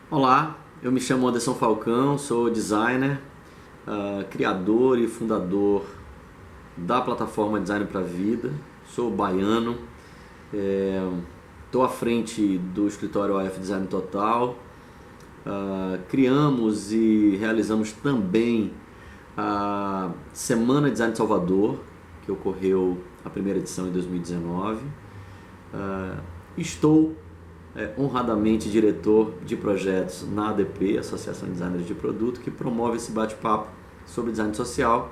Olá, eu me chamo Anderson Falcão, sou designer, criador e fundador da plataforma Design para a Vida, sou baiano, estou à frente do escritório OF Design Total, criamos e realizamos também a Semana Design de Salvador, que ocorreu a primeira edição em 2019. Estou honradamente diretor de projetos na ADP, Associação de Designers de Produto, que promove esse bate-papo sobre design social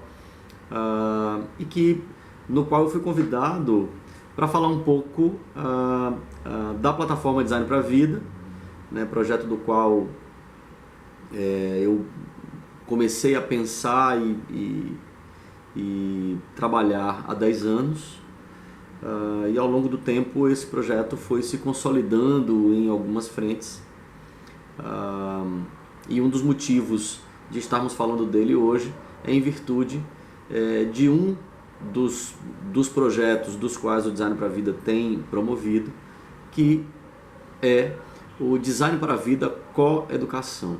no qual eu fui convidado para falar um pouco da plataforma Design para a Vida, né, projeto do qual eu comecei a pensar e trabalhar há 10 anos. E ao longo do tempo esse projeto foi se consolidando em algumas frentes, e um dos motivos de estarmos falando dele hoje é em virtude de um dos projetos dos quais o Design para a Vida tem promovido, que é o Design para a Vida Coeducação.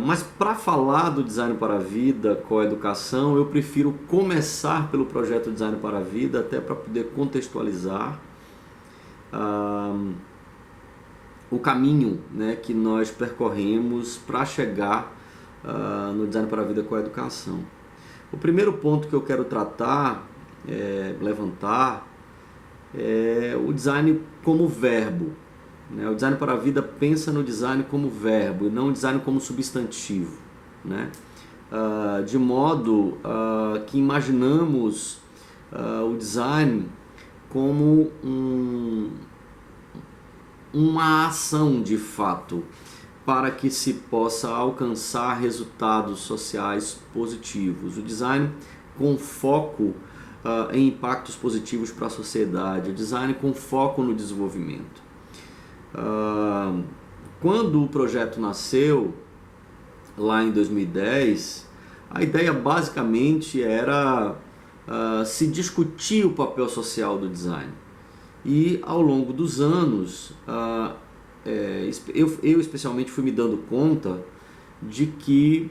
Mas para falar do Design para a Vida, Coeducação, eu prefiro começar pelo projeto Design para a Vida, até para poder contextualizar o caminho, né, que nós percorremos para chegar no Design para a Vida Coeducação. O primeiro ponto que eu quero tratar, levantar, é o design como verbo. O Design para a Vida pensa no design como verbo e não o design como substantivo, né? De modo que imaginamos o design como uma ação de fato para que se possa alcançar resultados sociais positivos. O design com foco em impactos positivos para a sociedade, o design com foco no desenvolvimento. Quando o projeto nasceu, lá em 2010, a ideia basicamente era se discutir o papel social do design. E ao longo dos anos, eu especialmente fui me dando conta de que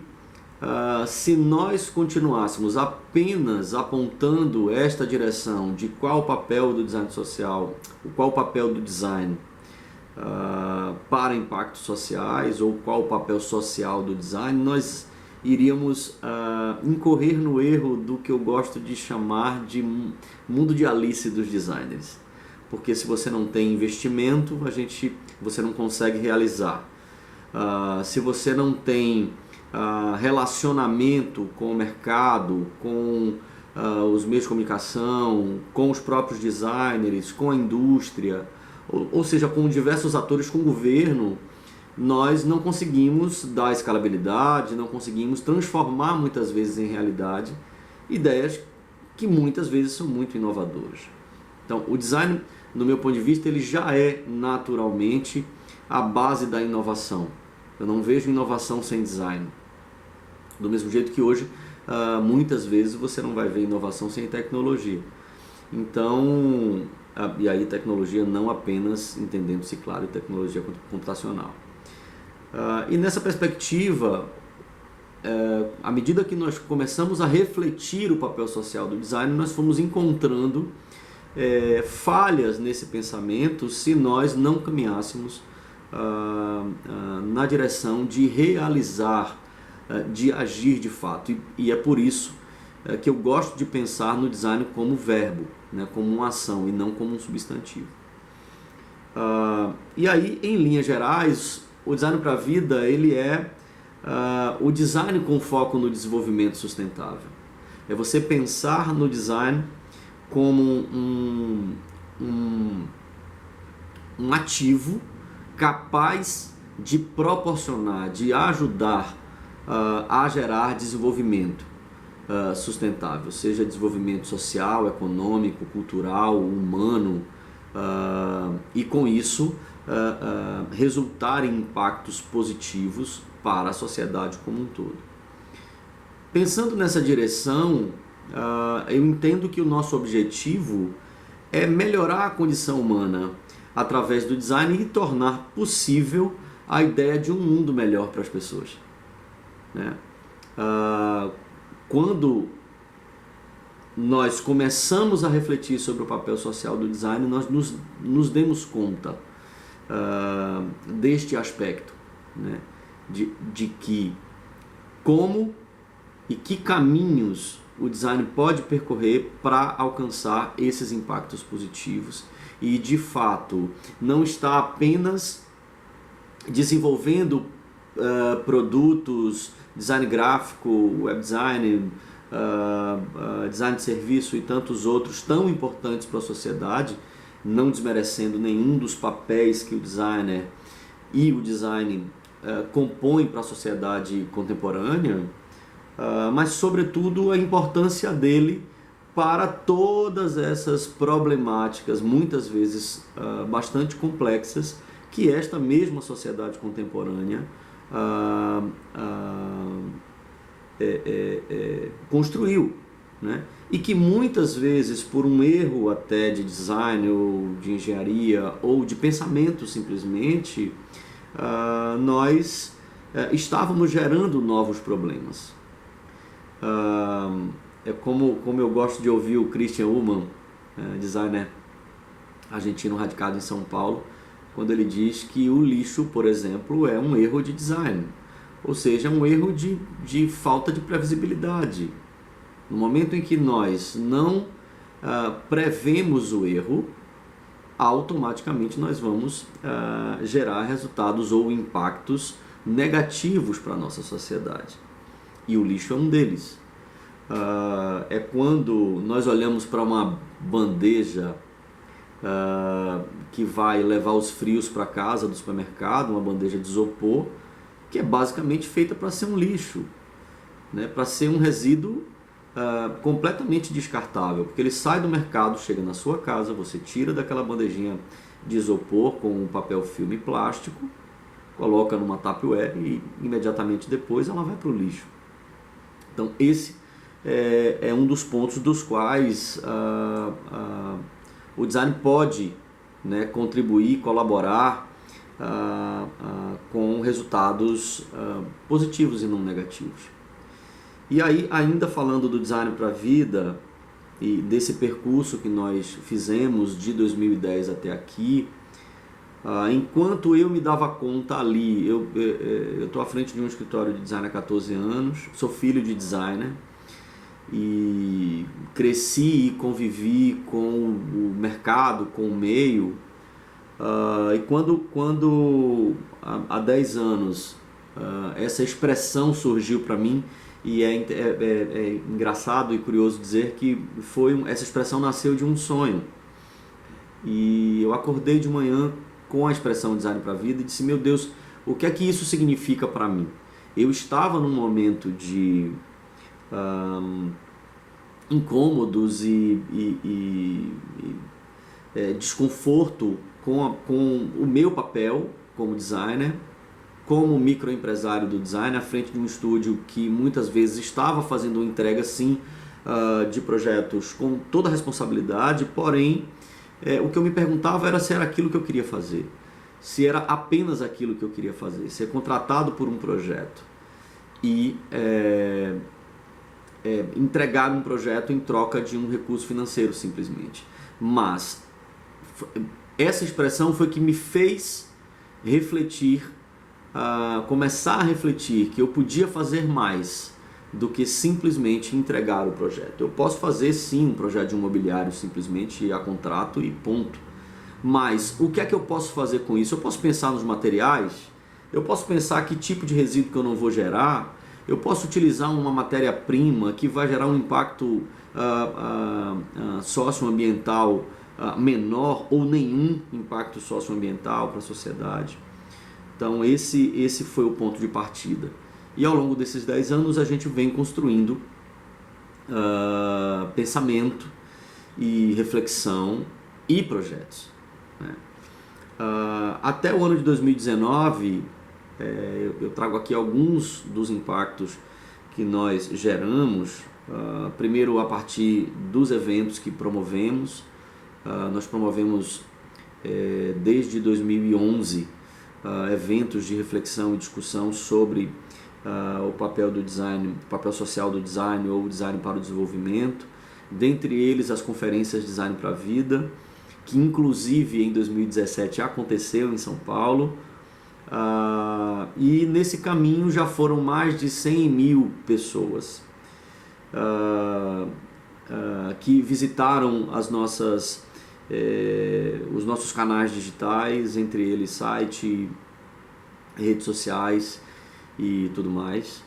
se nós continuássemos apenas apontando esta direção de qual o papel do design social, qual o papel do design para impactos sociais, ou qual o papel social do design, nós iríamos incorrer no erro do que eu gosto de chamar de mundo de Alice dos designers. Porque se você não tem investimento, você não consegue realizar. Se você não tem relacionamento com o mercado, com os meios de comunicação, com os próprios designers, com a indústria, ou seja, com diversos atores, com o governo, nós não conseguimos dar escalabilidade, não conseguimos transformar muitas vezes em realidade ideias que muitas vezes são muito inovadoras. Então, o design, no meu ponto de vista, ele já é naturalmente a base da inovação. Eu não vejo inovação sem design. Do mesmo jeito que hoje, muitas vezes você não vai ver inovação sem tecnologia. Então, e aí tecnologia não apenas entendendo-se, claro, tecnologia computacional. E nessa perspectiva, à medida que nós começamos a refletir o papel social do design, nós fomos encontrando falhas nesse pensamento se nós não caminhássemos na direção de realizar, de agir de fato. E é por isso que eu gosto de pensar no design como verbo, né, como uma ação e não como um substantivo. E aí, em linhas gerais, o Design para a Vida ele é o design com foco no desenvolvimento sustentável. É você pensar no design como um ativo capaz de proporcionar, de ajudar a gerar desenvolvimento sustentável, seja desenvolvimento social, econômico, cultural, humano, e com isso resultar em impactos positivos para a sociedade como um todo. Pensando nessa direção, eu entendo que o nosso objetivo é melhorar a condição humana através do design e tornar possível a ideia de um mundo melhor para as pessoas, né? Quando nós começamos a refletir sobre o papel social do design, nós nos demos conta deste aspecto, né? De que como e que caminhos o design pode percorrer para alcançar esses impactos positivos e, de fato, não está apenas desenvolvendo produtos, design gráfico, web design, design de serviço e tantos outros tão importantes para a sociedade, não desmerecendo nenhum dos papéis que o designer e o design compõem para a sociedade contemporânea, mas sobretudo a importância dele para todas essas problemáticas, muitas vezes bastante complexas, que esta mesma sociedade contemporânea construiu, né? E que muitas vezes, por um erro até de design ou de engenharia ou de pensamento simplesmente, nós estávamos gerando novos problemas. É como eu gosto de ouvir o Christian Ullman, designer argentino radicado em São Paulo, quando ele diz que o lixo, por exemplo, é um erro de design, ou seja, um erro de falta de previsibilidade. No momento em que nós não prevemos o erro, automaticamente nós vamos gerar resultados ou impactos negativos para a nossa sociedade. E o lixo é um deles. É quando nós olhamos para uma bandeja que vai levar os frios para casa do supermercado, uma bandeja de isopor, que é basicamente feita para ser um lixo, né? Para ser um resíduo completamente descartável, porque ele sai do mercado, chega na sua casa, você tira daquela bandejinha de isopor com um papel filme plástico, coloca numa Tupperware e imediatamente depois ela vai para o lixo. Então esse é um dos pontos dos quais o design pode, né, contribuir, colaborar com resultados positivos e não negativos. E aí, ainda falando do design para a vida e desse percurso que nós fizemos de 2010 até aqui, enquanto eu me dava conta ali, eu estou à frente de um escritório de design há 14 anos, sou filho de designer e cresci e convivi com o mercado, com o meio, e quando há 10 anos essa expressão surgiu para mim, e é engraçado e curioso dizer que essa expressão nasceu de um sonho. E eu acordei de manhã com a expressão design para a vida e disse: meu Deus, o que é que isso significa para mim? Eu estava num momento de incômodos e desconforto com o meu papel como designer, como microempresário do design, à frente de um estúdio que muitas vezes estava fazendo uma entrega sim de projetos com toda a responsabilidade, porém o que eu me perguntava era se era aquilo que eu queria fazer, se era apenas aquilo que eu queria fazer, ser contratado por um projeto e entregar um projeto em troca de um recurso financeiro simplesmente. Mas essa expressão foi que me fez refletir, começar a refletir que eu podia fazer mais do que simplesmente entregar o projeto. Eu posso fazer sim um projeto de imobiliário simplesmente a contrato e ponto. Mas o que é que eu posso fazer com isso? Eu posso pensar nos materiais, eu posso pensar que tipo de resíduo que eu não vou gerar, eu posso utilizar uma matéria-prima que vai gerar um impacto socioambiental menor ou nenhum impacto socioambiental para a sociedade. Então esse foi o ponto de partida. E ao longo desses 10 anos a gente vem construindo pensamento e reflexão e projetos, né? Até o ano de 2019, eu trago aqui alguns dos impactos que nós geramos. Primeiro, a partir dos eventos que promovemos. Nós promovemos desde 2011 eventos de reflexão e discussão sobre o papel do design, o papel social do design ou o design para o desenvolvimento, dentre eles as conferências Design para a Vida, que inclusive em 2017 aconteceu em São Paulo, e nesse caminho já foram mais de 100 mil pessoas que visitaram os nossos canais digitais, entre eles site, redes sociais e tudo mais.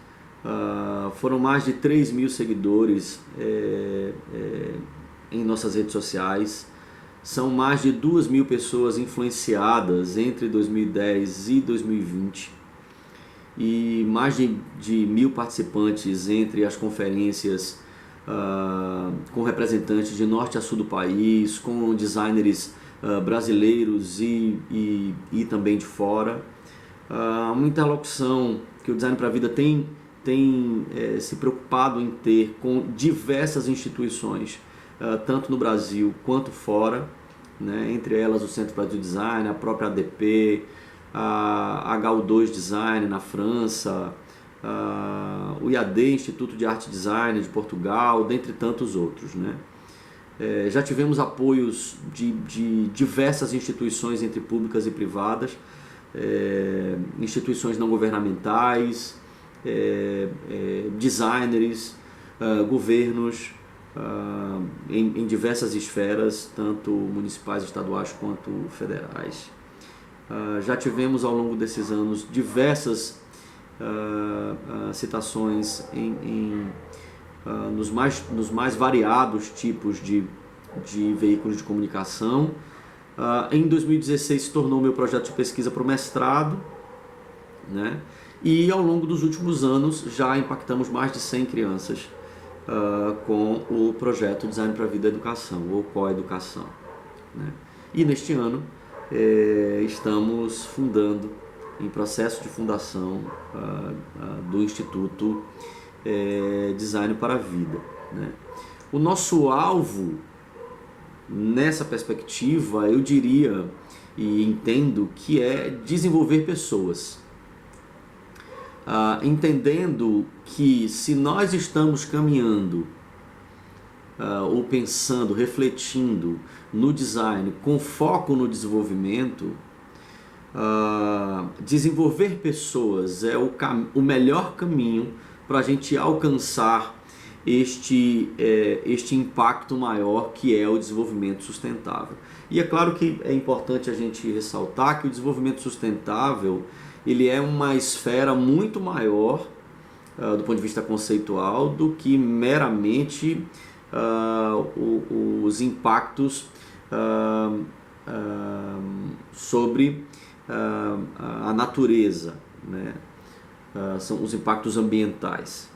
Foram mais de 3 mil seguidores em nossas redes sociais. São mais de 2 mil pessoas influenciadas entre 2010 e 2020. E mais de 1.000 participantes entre as conferências com representantes de norte a sul do país, com designers brasileiros e também de fora. Uma interlocução que o Design para a Vida tem se preocupado em ter com diversas instituições, tanto no Brasil quanto fora, né? Entre elas o Centro para o Design, a própria ADP, a HU2 Design na França, o IAD, Instituto de Arte e Design de Portugal, dentre tantos outros, né? Já tivemos apoios de diversas instituições, entre públicas e privadas, instituições não governamentais, designers, governos, em diversas esferas, tanto municipais, estaduais quanto federais. Já tivemos ao longo desses anos diversas citações nos mais variados tipos de veículos de comunicação. Em 2016 se tornou meu projeto de pesquisa para o mestrado, né? E ao longo dos últimos anos já impactamos mais de 100 crianças com o projeto Design para a Vida e Educação, ou Coeducação, né? E neste ano estamos fundando, em processo de fundação do Instituto Design para a Vida, né? O nosso alvo nessa perspectiva, eu diria e entendo que é desenvolver pessoas, entendendo que se nós estamos caminhando ou pensando, refletindo no design com foco no desenvolvimento, desenvolver pessoas é o melhor caminho para a gente alcançar este impacto maior que é o desenvolvimento sustentável. E é claro que é importante a gente ressaltar que o desenvolvimento sustentável ele é uma esfera muito maior do ponto de vista conceitual do que meramente os impactos sobre a natureza, né? São os impactos ambientais.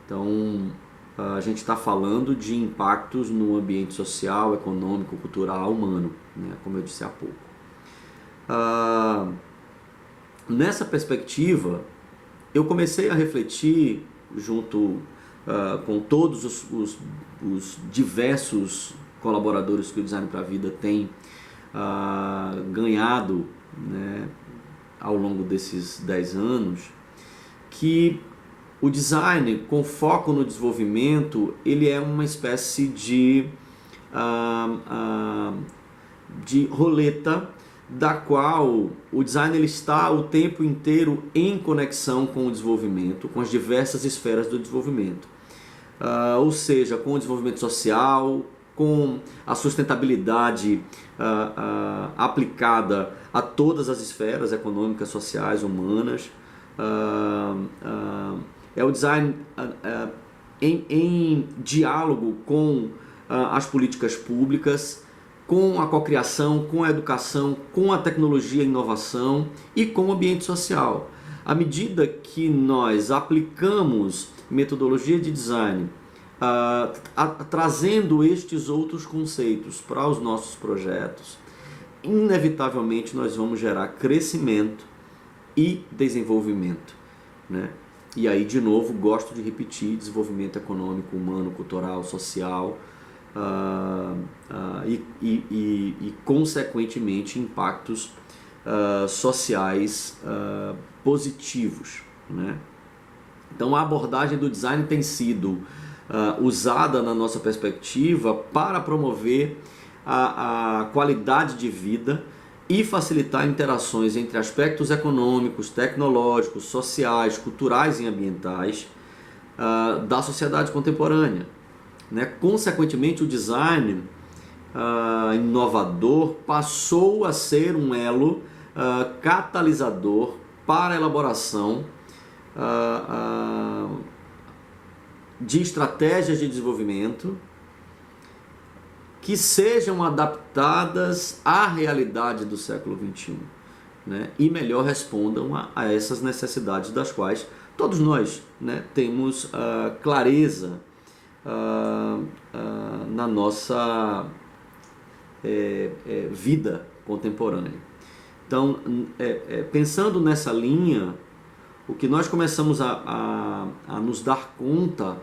Então, a gente está falando de impactos no ambiente social, econômico, cultural, humano, né? Como eu disse há pouco. Nessa perspectiva, eu comecei a refletir junto com todos os diversos colaboradores que o Design para a Vida tem ganhado, né, ao longo desses 10 anos, que o design com foco no desenvolvimento ele é uma espécie de roleta da qual o design ele está o tempo inteiro em conexão com o desenvolvimento, com as diversas esferas do desenvolvimento. Ou seja, com o desenvolvimento social, com a sustentabilidade aplicada a todas as esferas econômicas, sociais, humanas. É o design em diálogo com as políticas públicas, com a cocriação, com a educação, com a tecnologia e inovação e com o ambiente social. À medida que nós aplicamos metodologia de design, trazendo estes outros conceitos para os nossos projetos, inevitavelmente nós vamos gerar crescimento e desenvolvimento, né? E aí, de novo, gosto de repetir: desenvolvimento econômico, humano, cultural, social, e consequentemente impactos sociais positivos, né? Então a abordagem do design tem sido usada na nossa perspectiva para promover a qualidade de vida e facilitar interações entre aspectos econômicos, tecnológicos, sociais, culturais e ambientais da sociedade contemporânea, né? Consequentemente, o design inovador passou a ser um elo catalisador para a elaboração de estratégias de desenvolvimento que sejam adaptadas à realidade do século XXI, né? E melhor respondam a essas necessidades das quais todos nós, né, temos clareza na nossa vida contemporânea. Então, pensando nessa linha, o que nós começamos a nos dar conta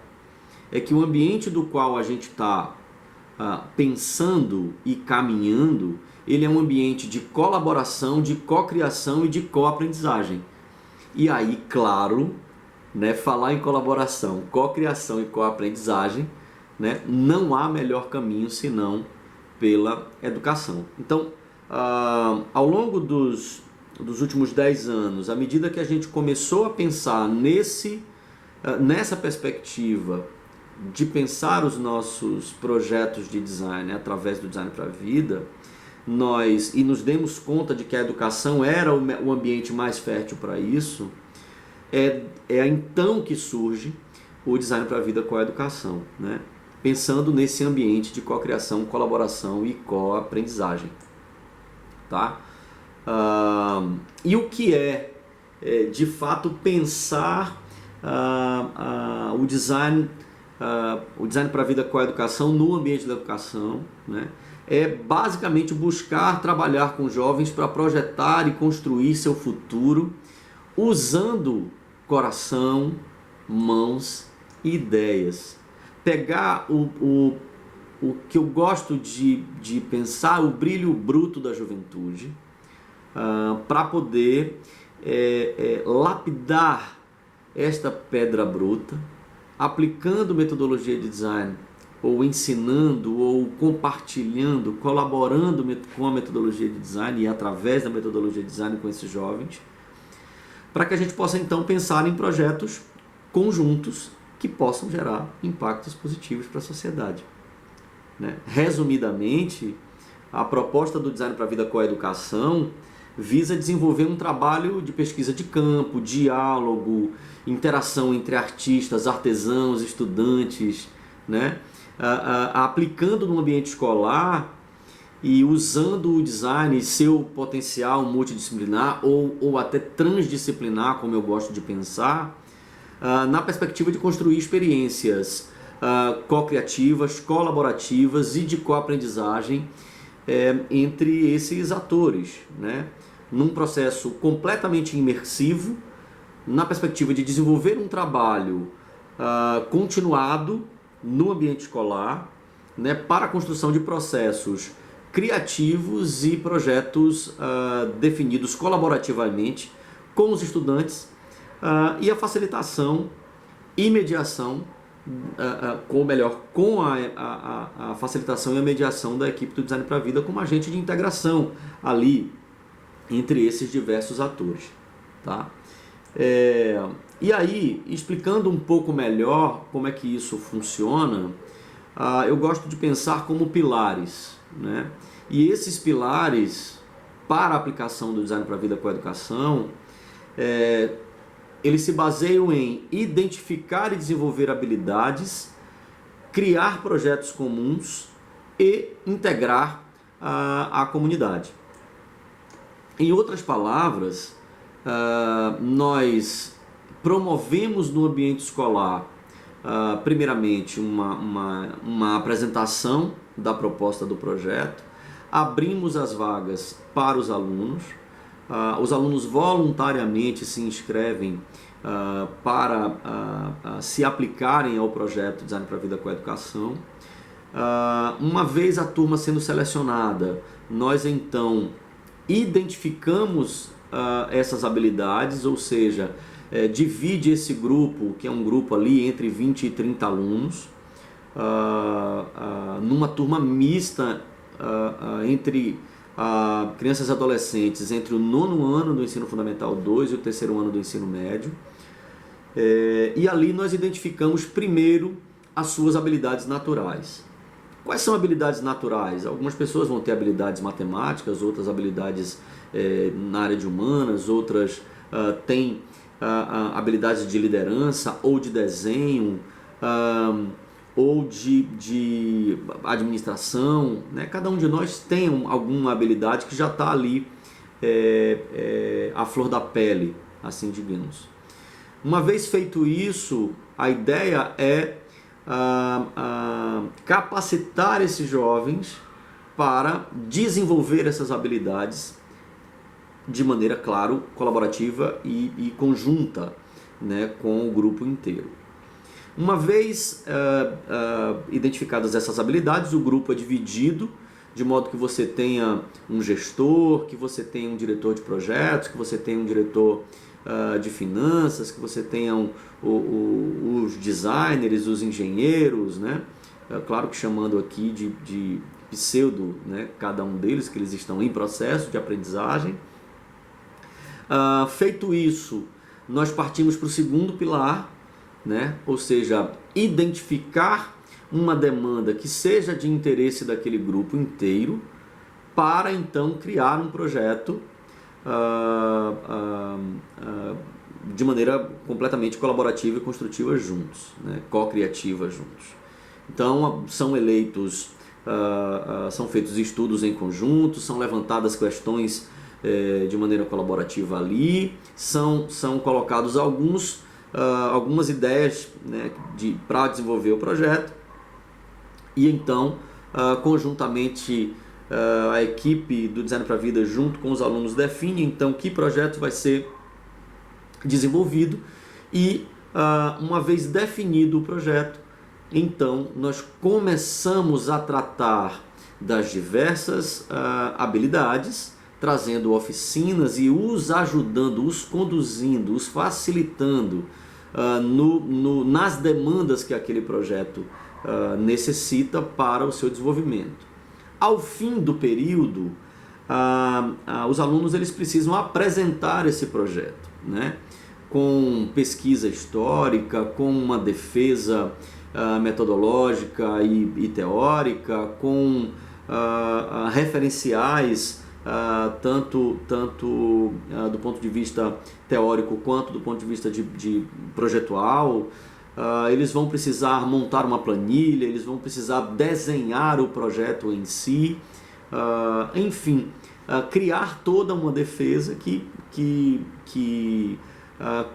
é que o ambiente do qual a gente está pensando e caminhando, ele é um ambiente de colaboração, de cocriação e de coaprendizagem. E aí, claro, né, falar em colaboração, cocriação e coaprendizagem, né, não há melhor caminho senão pela educação. Então, ao longo dos últimos 10 anos, à medida que a gente começou a pensar nessa perspectiva de pensar os nossos projetos de design através do Design para a Vida, e nos demos conta de que a educação era o ambiente mais fértil para isso, é então que surge o Design para a Vida com a educação, né? Pensando nesse ambiente de cocriação, colaboração e coaprendizagem, tá? E o que de fato pensar o design para a vida com a educação no ambiente da educação, né? É basicamente buscar trabalhar com jovens para projetar e construir seu futuro usando coração, mãos e ideias. Pegar o que eu gosto de pensar, o brilho bruto da juventude, para poder lapidar esta pedra bruta, aplicando metodologia de design, ou ensinando, ou compartilhando, colaborando com a metodologia de design e através da metodologia de design com esses jovens, para que a gente possa então pensar em projetos conjuntos que possam gerar impactos positivos para a sociedade, né? Resumidamente, a proposta do Design para a Vida com a Educação visa desenvolver um trabalho de pesquisa de campo, diálogo, interação entre artistas, artesãos, estudantes, né? Aplicando no ambiente escolar e usando o design e seu potencial multidisciplinar ou até transdisciplinar, como eu gosto de pensar, na perspectiva de construir experiências co-criativas, colaborativas e de co-aprendizagem entre esses atores, né? Num processo completamente imersivo, na perspectiva de desenvolver um trabalho continuado no ambiente escolar, né, para a construção de processos criativos e projetos definidos colaborativamente com os estudantes e a facilitação e mediação, com a facilitação e a mediação da equipe do Design para a Vida como agente de integração ali entre esses diversos atores, tá? E aí, explicando um pouco melhor como é que isso funciona, eu gosto de pensar como pilares, né? E esses pilares, para a aplicação do Design para a Vida com a Educação, eles se baseiam em identificar e desenvolver habilidades, criar projetos comuns e integrar a comunidade. Em outras palavras, nós promovemos no ambiente escolar, primeiramente, uma apresentação da proposta do projeto, abrimos as vagas para os alunos voluntariamente se inscrevem para se aplicarem ao projeto Design para a Vida com a Educação. Uma vez a turma sendo selecionada, nós então identificamos essas habilidades, ou seja, divide esse grupo, que é um grupo ali entre 20 e 30 alunos, numa turma mista entre crianças e adolescentes entre o 9º ano do ensino fundamental 2 e o 3º ano do ensino médio. E ali nós identificamos primeiro as suas habilidades naturais. Quais são habilidades naturais? Algumas pessoas vão ter habilidades matemáticas, outras habilidades na área de humanas, outras têm habilidades de liderança ou de desenho, ou de administração, né? Cada um de nós tem alguma habilidade que já está ali à flor da pele, assim digamos. Uma vez feito isso, a ideia é capacitar esses jovens para desenvolver essas habilidades de maneira, claro, colaborativa e conjunta, né, com o grupo inteiro. Uma vez identificadas essas habilidades, o grupo é dividido, de modo que você tenha um gestor, que você tenha um diretor de projetos, que você tenha um diretor de finanças, que você tenha os designers, os engenheiros, né? Claro que chamando aqui de pseudo, né, cada um deles, que eles estão em processo de aprendizagem. Feito isso, nós partimos para o segundo pilar, né? Ou seja, identificar uma demanda que seja de interesse daquele grupo inteiro, para então criar um projeto de maneira completamente colaborativa e construtiva juntos, né? Co-criativa juntos. Então são feitos estudos em conjunto, são levantadas questões de maneira colaborativa ali, são colocados algumas ideias, né, para desenvolver o projeto, e então conjuntamente a equipe do Design para a Vida junto com os alunos define então que projeto vai ser desenvolvido, e uma vez definido o projeto, então nós começamos a tratar das diversas habilidades, trazendo oficinas e os ajudando, os conduzindo, os facilitando nas demandas que aquele projeto necessita para o seu desenvolvimento. Ao fim do período, os alunos eles precisam apresentar esse projeto, né? Com pesquisa histórica, com uma defesa metodológica e teórica, com referenciais tanto do ponto de vista teórico quanto do ponto de vista de projetual. Eles vão precisar montar uma planilha, eles vão precisar desenhar o projeto em si, enfim, criar toda uma defesa que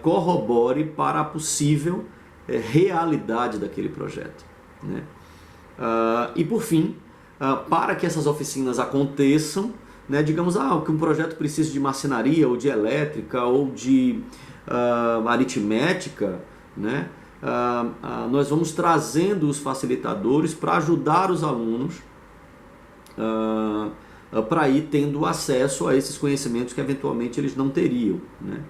corrobore para a possível realidade daquele projeto, né? E por fim, para que essas oficinas aconteçam, né, digamos que um projeto precisa de marcenaria ou de elétrica ou de aritmética, né? Nós vamos trazendo os facilitadores para ajudar os alunos para ir tendo acesso a esses conhecimentos que eventualmente eles não teriam, né?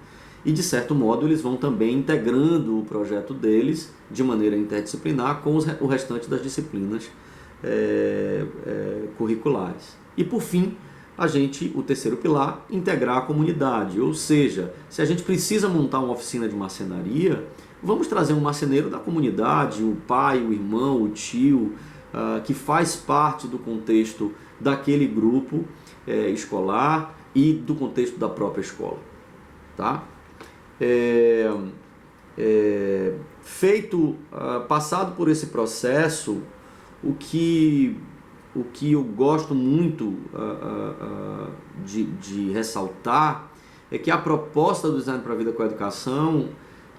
E de certo modo eles vão também integrando o projeto deles de maneira interdisciplinar com o restante das disciplinas curriculares. E por fim, o terceiro pilar, integrar a comunidade, ou seja, se a gente precisa montar uma oficina de marcenaria, vamos trazer um marceneiro da comunidade, o pai, o irmão, o tio, que faz parte do contexto daquele grupo escolar e do contexto da própria escola, tá? Passado por esse processo, o que eu gosto muito de ressaltar é que a proposta do Design para a Vida com a Educação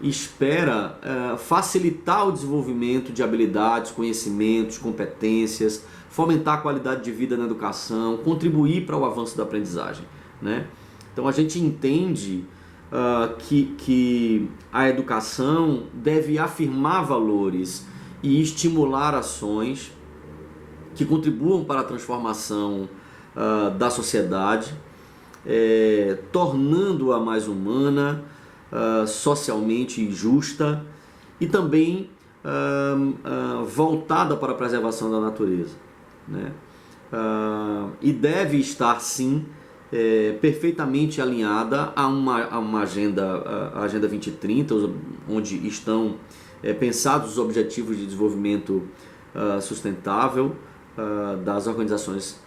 espera facilitar o desenvolvimento de habilidades, conhecimentos, competências, fomentar a qualidade de vida na educação, contribuir para o avanço da aprendizagem, né? Então a gente entende que a educação deve afirmar valores e estimular ações que contribuam para a transformação da sociedade, tornando-a mais humana, socialmente justa e também voltada para a preservação da natureza, né? E deve estar, sim, perfeitamente alinhada a uma agenda, a Agenda 2030, onde estão pensados os objetivos de desenvolvimento sustentável das organizações,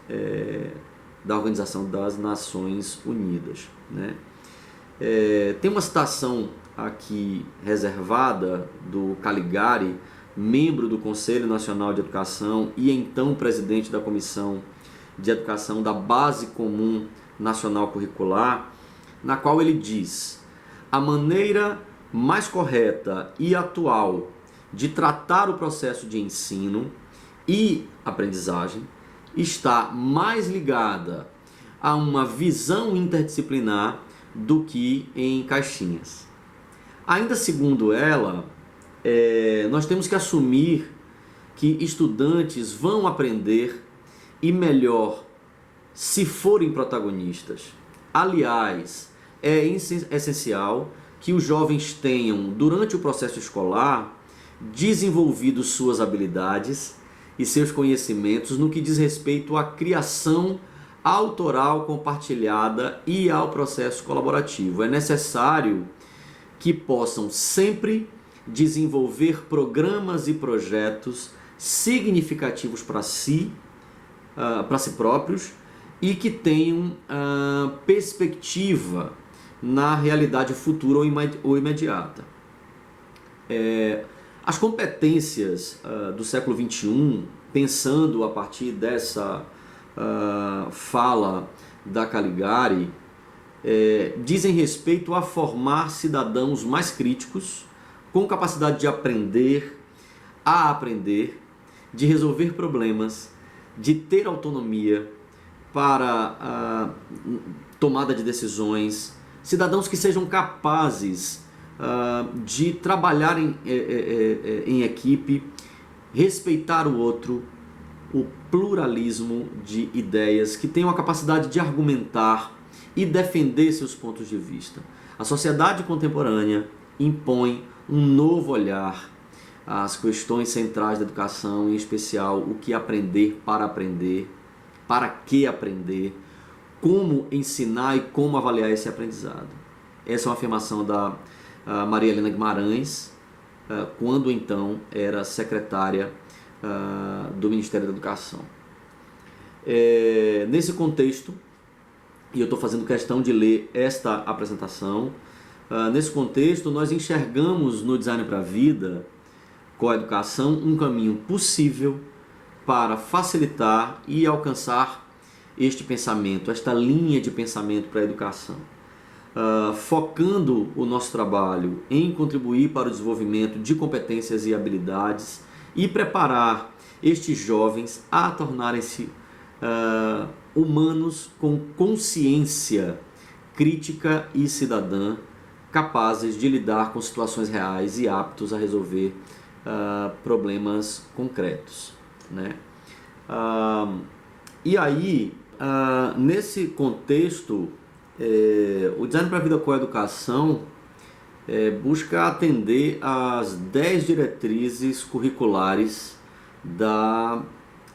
da Organização das Nações Unidas, né? Tem uma citação aqui reservada do Caligari, membro do Conselho Nacional de Educação e então presidente da Comissão de Educação da Base Comum Nacional Curricular, na qual ele diz: a maneira mais correta e atual de tratar o processo de ensino e aprendizagem está mais ligada a uma visão interdisciplinar do que em caixinhas. Ainda segundo ela, nós temos que assumir que estudantes vão aprender e melhor se forem protagonistas. Aliás, é essencial que os jovens tenham, durante o processo escolar, desenvolvido suas habilidades e seus conhecimentos no que diz respeito à criação autoral compartilhada e ao processo colaborativo. É necessário que possam sempre desenvolver programas e projetos significativos para si próprios e que tenham perspectiva na realidade futura ou imediata. As competências do século XXI, pensando a partir dessa fala da Caligari, dizem respeito a formar cidadãos mais críticos, com capacidade de aprender, de resolver problemas, de ter autonomia para tomada de decisões, cidadãos que sejam capazes de trabalhar em equipe, respeitar o outro, o pluralismo de ideias, que tenham a capacidade de argumentar e defender seus pontos de vista. A sociedade contemporânea impõe um novo olhar às questões centrais da educação, em especial o que aprender, para que aprender, como ensinar e como avaliar esse aprendizado. Essa é uma afirmação da Maria Helena Guimarães, quando então era secretária do Ministério da Educação. Nesse contexto, e eu estou fazendo questão de ler esta apresentação, nesse contexto nós enxergamos no Design para a Vida, com a educação, um caminho possível para facilitar e alcançar este pensamento, esta linha de pensamento para a educação, focando o nosso trabalho em contribuir para o desenvolvimento de competências e habilidades e preparar estes jovens a tornarem-se humanos com consciência crítica e cidadã, capazes de lidar com situações reais e aptos a resolver problemas concretos, né? E aí, nesse contexto, o Design para a Vida com a Educação busca atender às 10 diretrizes curriculares da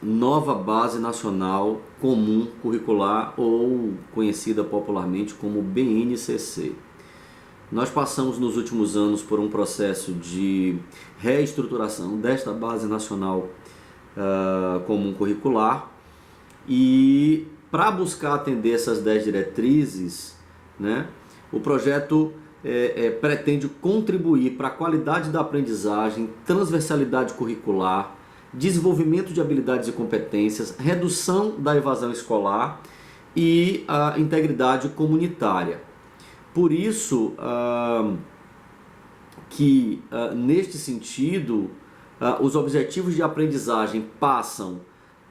nova Base Nacional Comum Curricular, ou conhecida popularmente como BNCC. Nós passamos nos últimos anos por um processo de reestruturação desta Base Nacional Comum Curricular, e para buscar atender essas 10 diretrizes, né, o projeto pretende contribuir para a qualidade da aprendizagem, transversalidade curricular, desenvolvimento de habilidades e competências, redução da evasão escolar e a integridade comunitária. Por isso que, neste sentido, os objetivos de aprendizagem passam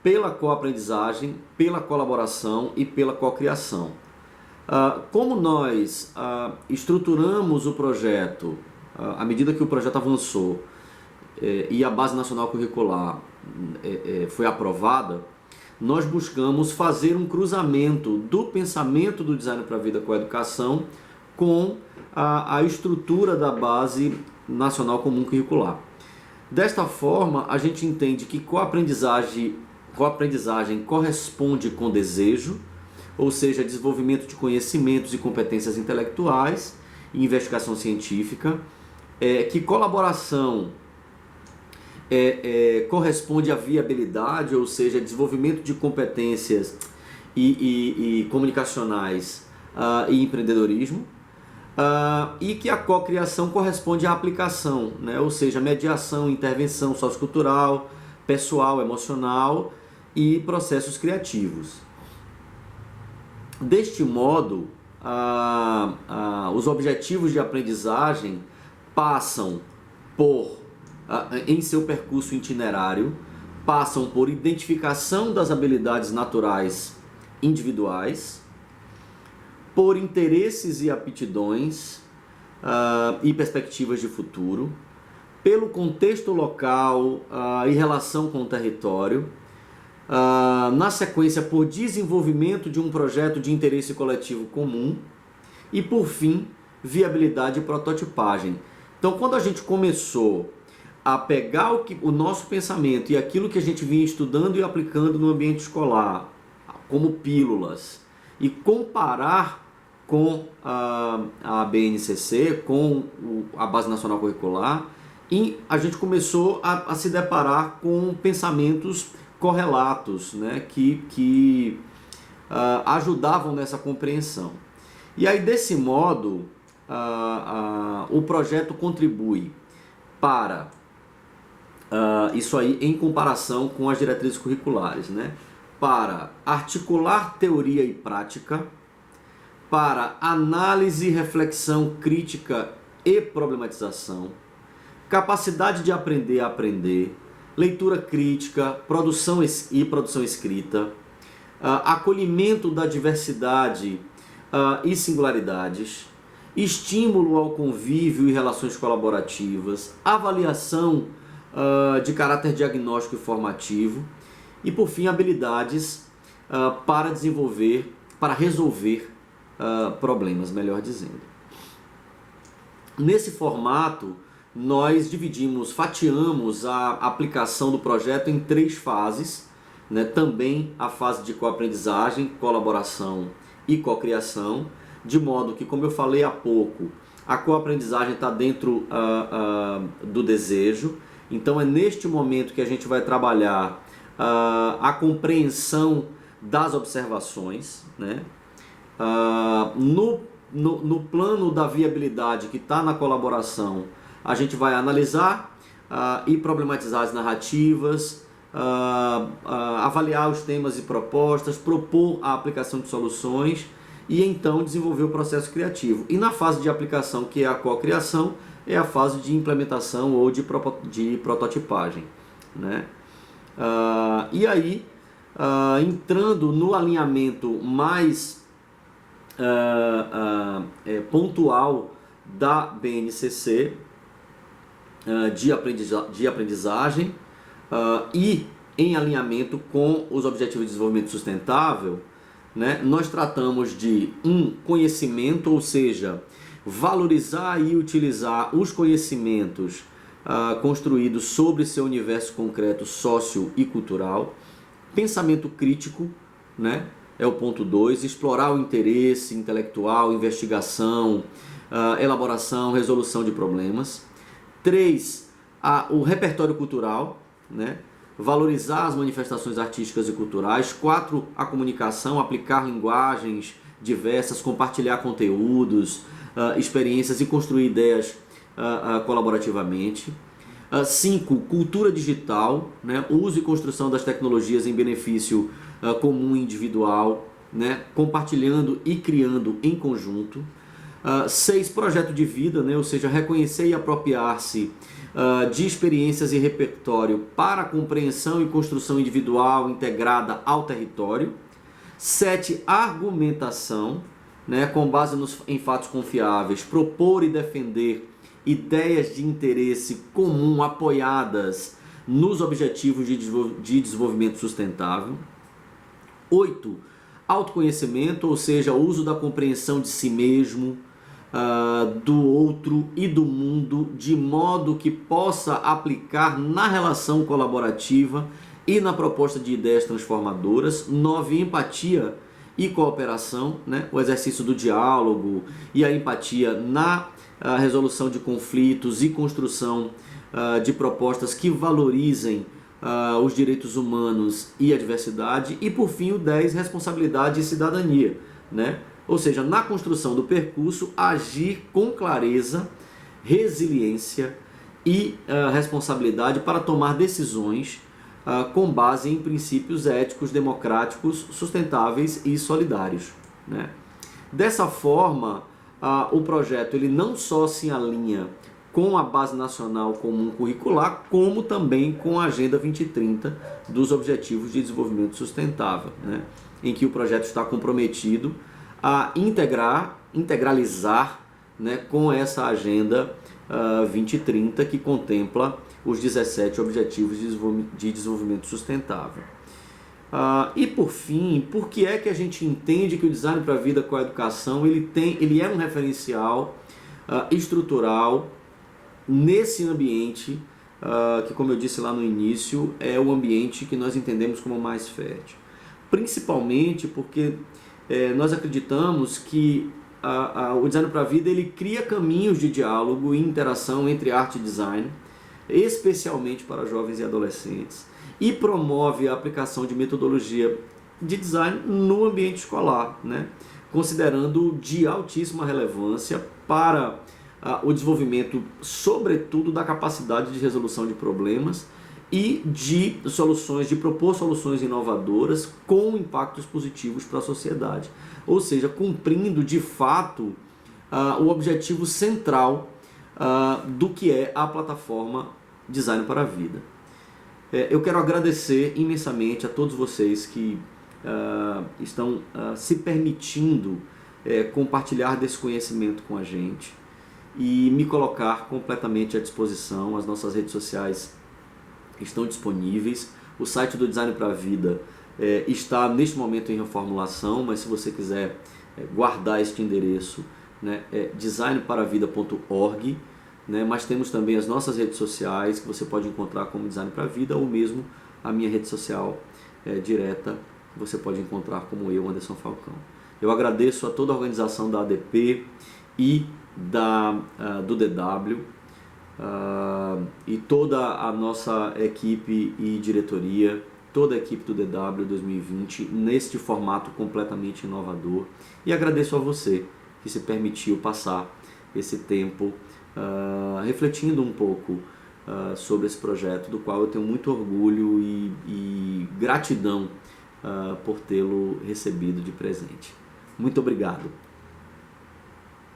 pela coaprendizagem, pela colaboração e pela cocriação. Como nós estruturamos o projeto, à medida que o projeto avançou e a Base Nacional Curricular foi aprovada, nós buscamos fazer um cruzamento do pensamento do design para a vida com a educação com a estrutura da Base Nacional Comum Curricular. Desta forma, a gente entende que coaprendizagem corresponde com desejo, ou seja, desenvolvimento de conhecimentos e competências intelectuais e investigação científica, que colaboração corresponde à viabilidade, ou seja, desenvolvimento de competências e comunicacionais e empreendedorismo, e que a cocriação corresponde à aplicação, né? Ou seja, mediação, intervenção sociocultural, pessoal, emocional e processos criativos. Deste modo, os objetivos de aprendizagem passam por, em seu percurso itinerário, passam por identificação das habilidades naturais individuais, por interesses e aptidões e perspectivas de futuro, pelo contexto local e relação com o território, na sequência por desenvolvimento de um projeto de interesse coletivo comum e, por fim, viabilidade e prototipagem. Então, quando a gente começou a pegar o nosso pensamento e aquilo que a gente vinha estudando e aplicando no ambiente escolar, como pílulas, e comparar com a BNCC, com a Base Nacional Curricular, e a gente começou a se deparar com pensamentos correlatos, né, que ajudavam nessa compreensão. E aí, desse modo, o projeto contribui para isso aí em comparação com as diretrizes curriculares, né, para articular teoria e prática, para análise, reflexão crítica e problematização, capacidade de aprender a aprender, leitura crítica, produção escrita, acolhimento da diversidade e singularidades, estímulo ao convívio e relações colaborativas, avaliação de caráter diagnóstico e formativo e, por fim, habilidades para resolver problemas, melhor dizendo. Nesse formato, nós fatiamos a aplicação do projeto em 3 fases, né? Também a fase de coaprendizagem, colaboração e cocriação, de modo que, como eu falei há pouco, a coaprendizagem está dentro do desejo. Então é neste momento que a gente vai trabalhar a compreensão das observações, né? No plano da viabilidade que está na colaboração, a gente vai analisar e problematizar as narrativas, avaliar os temas e propostas, propor a aplicação de soluções e então desenvolver o processo criativo. E na fase de aplicação, que é a cocriação, é a fase de implementação ou de prototipagem, né? E aí, entrando no alinhamento mais pontual da BNCC, de aprendizagem e em alinhamento com os Objetivos de Desenvolvimento Sustentável, né, nós tratamos de conhecimento, ou seja, valorizar e utilizar os conhecimentos construídos sobre seu universo concreto sócio e cultural, pensamento crítico, né, é o ponto 2, explorar o interesse intelectual, investigação, elaboração, resolução de problemas. 3, o repertório cultural, né? Valorizar as manifestações artísticas e culturais. 4, a comunicação, aplicar linguagens diversas, compartilhar conteúdos, experiências e construir ideias colaborativamente. 5, cultura digital, né? Uso e construção das tecnologias em benefício comum e individual, né? Compartilhando e criando em conjunto. 6, projeto de vida, né? Ou seja, reconhecer e apropriar-se de experiências e repertório para a compreensão e construção individual integrada ao território. 7, argumentação, né? Com base em fatos confiáveis, propor e defender ideias de interesse comum apoiadas nos objetivos de desenvolvimento sustentável. 8. Autoconhecimento, ou seja, o uso da compreensão de si mesmo, do outro e do mundo, de modo que possa aplicar na relação colaborativa e na proposta de ideias transformadoras. 9. Empatia e cooperação, né? O exercício do diálogo e a empatia na resolução de conflitos e construção de propostas que valorizem os direitos humanos e a diversidade. E por fim o 10, responsabilidade e cidadania, né? Ou seja, na construção do percurso, agir com clareza, resiliência e responsabilidade para tomar decisões com base em princípios éticos, democráticos, sustentáveis e solidários, né? Dessa forma, o projeto ele não só se alinha com a Base Nacional Comum Curricular, como também com a Agenda 2030 dos Objetivos de Desenvolvimento Sustentável, né? Em que o projeto está comprometido a integralizar, né, com essa Agenda 2030, que contempla os 17 Objetivos de Desenvolvimento Sustentável. E por fim, por que é que a gente entende que o Design para a Vida com a Educação ele é um referencial estrutural nesse ambiente que, como eu disse lá no início, é o ambiente que nós entendemos como mais fértil? Principalmente porque nós acreditamos que o Design para a Vida ele cria caminhos de diálogo e interação entre arte e design, especialmente para jovens e adolescentes, e promove a aplicação de metodologia de design no ambiente escolar, né? Considerando de altíssima relevância para o desenvolvimento, sobretudo, da capacidade de resolução de problemas e de propor soluções inovadoras com impactos positivos para a sociedade. Ou seja, cumprindo de fato o objetivo central do que é a plataforma Design para a Vida. Eu quero agradecer imensamente a todos vocês que estão se permitindo compartilhar desse conhecimento com a gente e me colocar completamente à disposição. As nossas redes sociais estão disponíveis. O site do Design para a Vida está neste momento em reformulação, mas se você quiser guardar este endereço, né, é designparavida.org, né, mas temos também as nossas redes sociais que você pode encontrar como Design para a Vida, ou mesmo a minha rede social direta, você pode encontrar como eu, Anderson Falcão. Eu agradeço a toda a organização da ADP e do DW, e toda a nossa equipe e diretoria, toda a equipe do DW 2020 neste formato completamente inovador, e agradeço a você que se permitiu passar esse tempo refletindo um pouco sobre esse projeto, do qual eu tenho muito orgulho e gratidão por tê-lo recebido de presente. Muito obrigado.